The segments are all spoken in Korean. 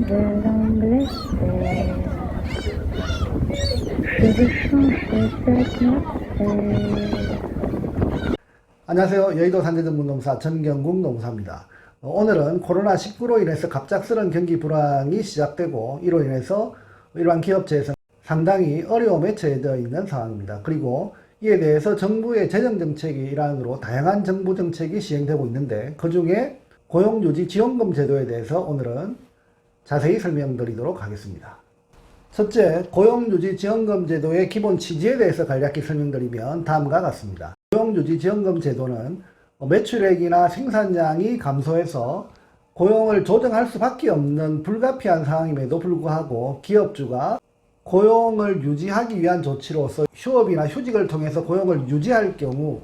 de l'Angleterre. Je veux changer d'atmosphère. 안녕하세요. 여의도 산지전문농사 전경국 농사입니다. 오늘은 코로나19로 인해서 갑작스런 경기 불황이 시작되고 이로 인해서 일반 기업체에서는 상당히 어려움에 처해져 있는 상황입니다. 그리고 이에 대해서 정부의 재정정책의 일환으로 다양한 정부 정책이 시행되고 있는데 그 중에 고용유지 지원금 제도에 대해서 오늘은 자세히 설명드리도록 하겠습니다. 첫째, 고용유지 지원금 제도의 기본 취지에 대해서 간략히 설명드리면 다음과 같습니다. 고용유지 지원금 제도는 매출액이나 생산량이 감소해서 고용을 조정할 수밖에 없는 불가피한 상황임에도 불구하고 기업주가 고용을 유지하기 위한 조치로서 휴업이나 휴직을 통해서 고용을 유지할 경우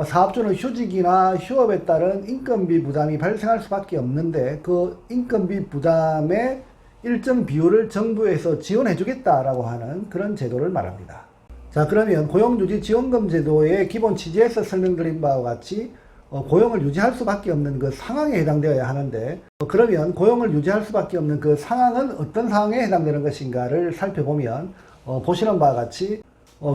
사업주는 휴직이나 휴업에 따른 인건비 부담이 발생할 수밖에 없는데 그 인건비 부담의 일정 비율을 정부에서 지원해 주겠다라고 하는 그런 제도를 말합니다. 자, 그러면 고용유지 지원금 제도의 기본 취지에서 설명드린 바와 같이 고용을 유지할 수밖에 없는 그 상황에 해당되어야 하는데 그러면 고용을 유지할 수밖에 없는 그 상황은 어떤 상황에 해당되는 것인가를 살펴보면 보시는 바와 같이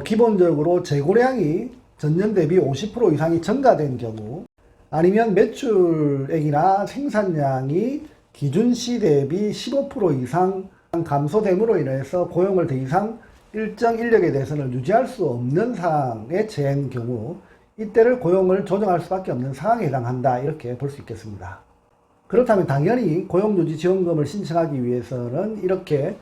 기본적으로 재고량이 전년 대비 50% 이상이 증가된 경우 아니면 매출액이나 생산량이 기준시 대비 15% 이상 감소됨으로 인해서 고용을 더 이상 일정 인력에 대해서는 유지할 수 없는 상황에 처한 경우 이때를 고용을 조정할 수밖에 없는 상황에 해당한다 이렇게 볼 수 있겠습니다. 그렇다면 당연히 고용유지 지원금을 신청하기 위해서는 이렇게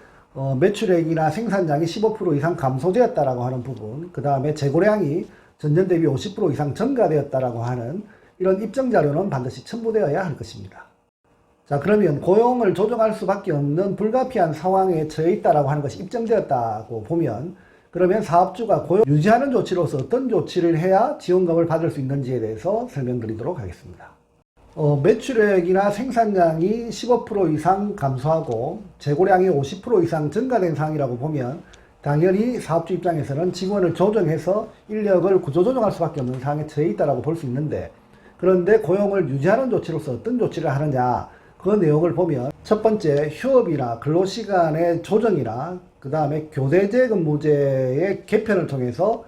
매출액이나 생산량이 15% 이상 감소되었다라고 하는 부분, 그 다음에 재고량이 전년 대비 50% 이상 증가되었다라고 하는 이런 입증 자료는 반드시 첨부되어야 할 것입니다. 자, 그러면 고용을 조정할 수밖에 없는 불가피한 상황에 처해 있다라고 하는 것이 입증되었다고 보면 그러면 사업주가 고용 유지하는 조치로서 어떤 조치를 해야 지원금을 받을 수 있는지에 대해서 설명드리도록 하겠습니다. 매출액이나 생산량이 15% 이상 감소하고 재고량이 50% 이상 증가된 상황이라고 보면 당연히 사업주 입장에서는 직원을 조정해서 인력을 구조조정할 수밖에 없는 상황에 처해 있다고 볼 수 있는데 그런데 고용을 유지하는 조치로서 어떤 조치를 하느냐 그 내용을 보면 첫 번째 휴업이나 근로시간의 조정이나 그 다음에 교대제 근무제의 개편을 통해서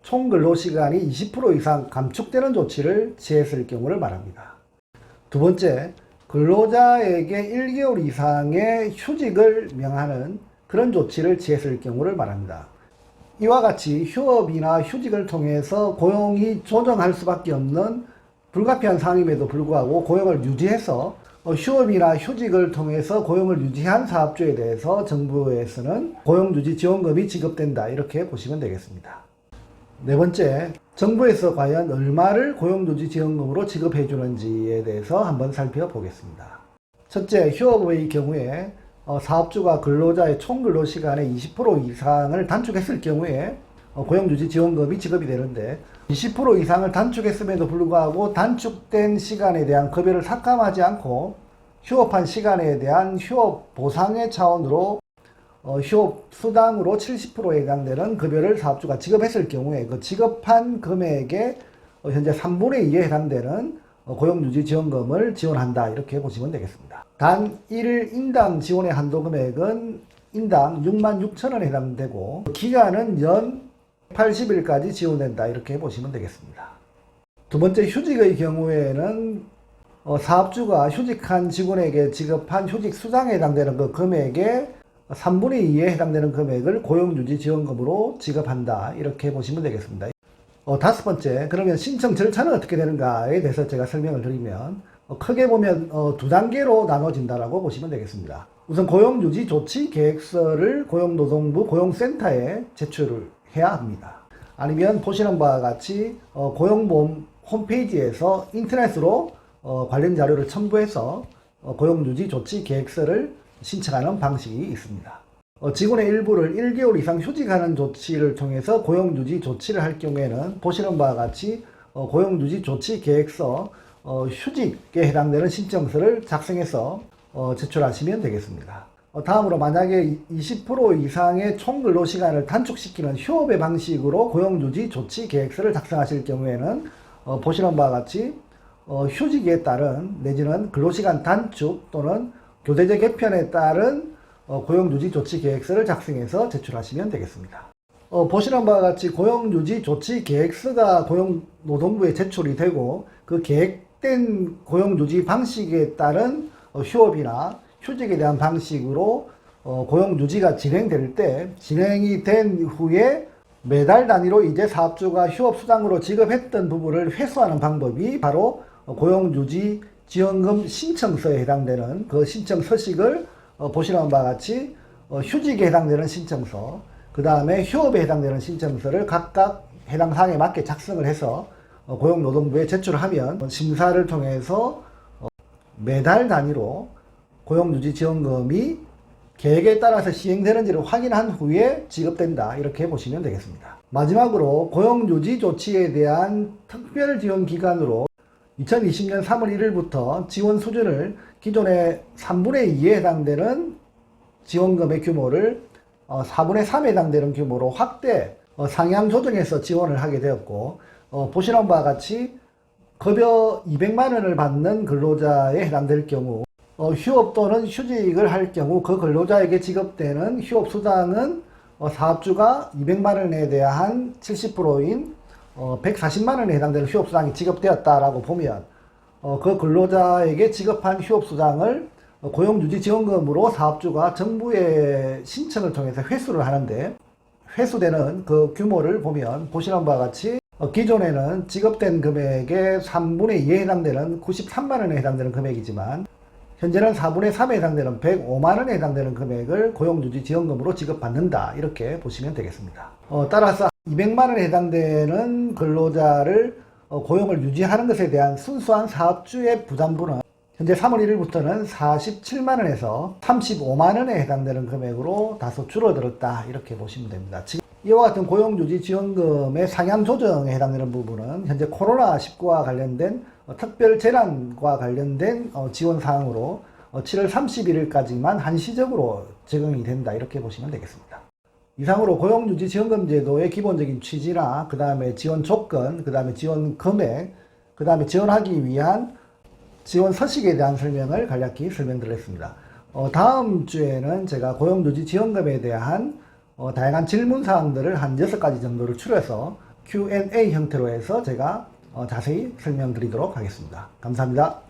총 근로시간이 20% 이상 감축되는 조치를 취했을 경우를 말합니다. 두 번째, 근로자에게 1개월 이상의 휴직을 명하는 그런 조치를 취했을 경우를 말합니다. 이와 같이 휴업이나 휴직을 통해서 고용이 조정할 수밖에 없는 불가피한 상황임에도 불구하고 고용을 유지해서 휴업이나 휴직을 통해서 고용을 유지한 사업주에 대해서 정부에서는 고용유지 지원금이 지급된다 이렇게 보시면 되겠습니다. 네 번째, 정부에서 과연 얼마를 고용유지 지원금으로 지급해 주는지에 대해서 한번 살펴보겠습니다. 첫째, 휴업의 경우에 사업주가 근로자의 총 근로시간의 20% 이상을 단축했을 경우에 고용유지 지원금이 지급이 되는데 20% 이상을 단축했음에도 불구하고 단축된 시간에 대한 급여를 삭감하지 않고 휴업한 시간에 대한 휴업 보상의 차원으로 휴업 수당으로 70%에 해당되는 급여를 사업주가 지급했을 경우에 그 지급한 금액의 현재 3분의 2에 해당되는 고용유지 지원금을 지원한다 이렇게 보시면 되겠습니다. 단 1일 인당 지원의 한도 금액은 인당 66,000원에 해당되고 기간은 연 80일까지 지원된다 이렇게 보시면 되겠습니다. 두 번째, 휴직의 경우에는 사업주가 휴직한 직원에게 지급한 휴직 수당에 해당되는 그 금액의 3분의 2에 해당되는 금액을 고용유지 지원금으로 지급한다 이렇게 보시면 되겠습니다. 다섯 번째, 그러면 신청 절차는 어떻게 되는가에 대해서 제가 설명을 드리면 크게 보면 두 단계로 나눠진다라고 보시면 되겠습니다. 우선 고용유지 조치 계획서를 고용노동부 고용센터에 제출을 해야 합니다. 아니면 보시는 바와 같이 고용보험 홈페이지에서 인터넷으로 관련 자료를 첨부해서 고용유지 조치 계획서를 신청하는 방식이 있습니다. 직원의 일부를 1개월 이상 휴직하는 조치를 통해서 고용유지 조치를 할 경우에는 보시는 바와 같이 고용유지 조치 계획서 휴직에 해당되는 신청서를 작성해서 제출하시면 되겠습니다. 다음으로 만약에 20% 이상의 총 근로시간을 단축시키는 휴업의 방식으로 고용유지 조치 계획서를 작성하실 경우에는 보시는 바와 같이 휴직에 따른 내지는 근로시간 단축 또는 교대제 개편에 따른 고용유지 조치 계획서를 작성해서 제출하시면 되겠습니다. 보시는 바와 같이 고용유지 조치 계획서가 고용노동부에 제출이 되고 그 계획된 고용유지 방식에 따른 휴업이나 휴직에 대한 방식으로 고용유지가 진행될 때 진행이 된 후에 매달 단위로 이제 사업주가 휴업수당으로 지급했던 부분을 회수하는 방법이 바로 고용유지 지원금 신청서에 해당되는 그 신청 서식을 보시는 바와 같이 휴직에 해당되는 신청서, 그 다음에 휴업에 해당되는 신청서를 각각 해당 사항에 맞게 작성을 해서 고용노동부에 제출하면 심사를 통해서 매달 단위로 고용유지 지원금이 계획에 따라서 시행되는지를 확인한 후에 지급된다, 이렇게 보시면 되겠습니다. 마지막으로 고용유지 조치에 대한 특별지원기간으로 2020년 3월 1일부터 지원 수준을 기존의 3분의 2에 해당되는 지원금의 규모를 4분의 3에 해당되는 규모로 확대 상향 조정해서 지원을 하게 되었고, 보시는 바와 같이 급여 200만 원을 받는 근로자에 해당될 경우 휴업 또는 휴직을 할 경우 그 근로자에게 지급되는 휴업 수당은 사업주가 200만 원에 대한 70%인 140만 원에 해당되는 휴업 수당이 지급되었다라고 보면 그 근로자에게 지급한 휴업 수당을 고용유지 지원금으로 사업주가 정부에 신청을 통해서 회수를 하는데, 회수되는 그 규모를 보면 보시는 바와 같이 기존에는 지급된 금액의 3분의 2에 해당되는 93만 원에 해당되는 금액이지만 현재는 4분의 3에 해당되는 105만 원에 해당되는 금액을 고용유지 지원금으로 지급받는다, 이렇게 보시면 되겠습니다. 따라서 200만 원에 해당되는 근로자를 고용을 유지하는 것에 대한 순수한 사업주의 부담분은 현재 3월 1일부터는 47만 원에서 35만 원에 해당되는 금액으로 다소 줄어들었다, 이렇게 보시면 됩니다. 지금 이와 같은 고용유지 지원금의 상향 조정에 해당되는 부분은 현재 코로나19와 관련된 특별 재난과 관련된 지원 사항으로 7월 31일까지만 한시적으로 적용이 된다, 이렇게 보시면 되겠습니다. 이상으로 고용유지 지원금 제도의 기본적인 취지나 그 다음에 지원 조건, 그 다음에 지원 금액, 그 다음에 지원하기 위한 지원 서식에 대한 설명을 간략히 설명드렸습니다. 다음 주에는 제가 고용유지 지원금에 대한 다양한 질문 사항들을 한 6가지 정도를 추려서 Q&A 형태로 해서 제가 자세히 설명드리도록 하겠습니다. 감사합니다.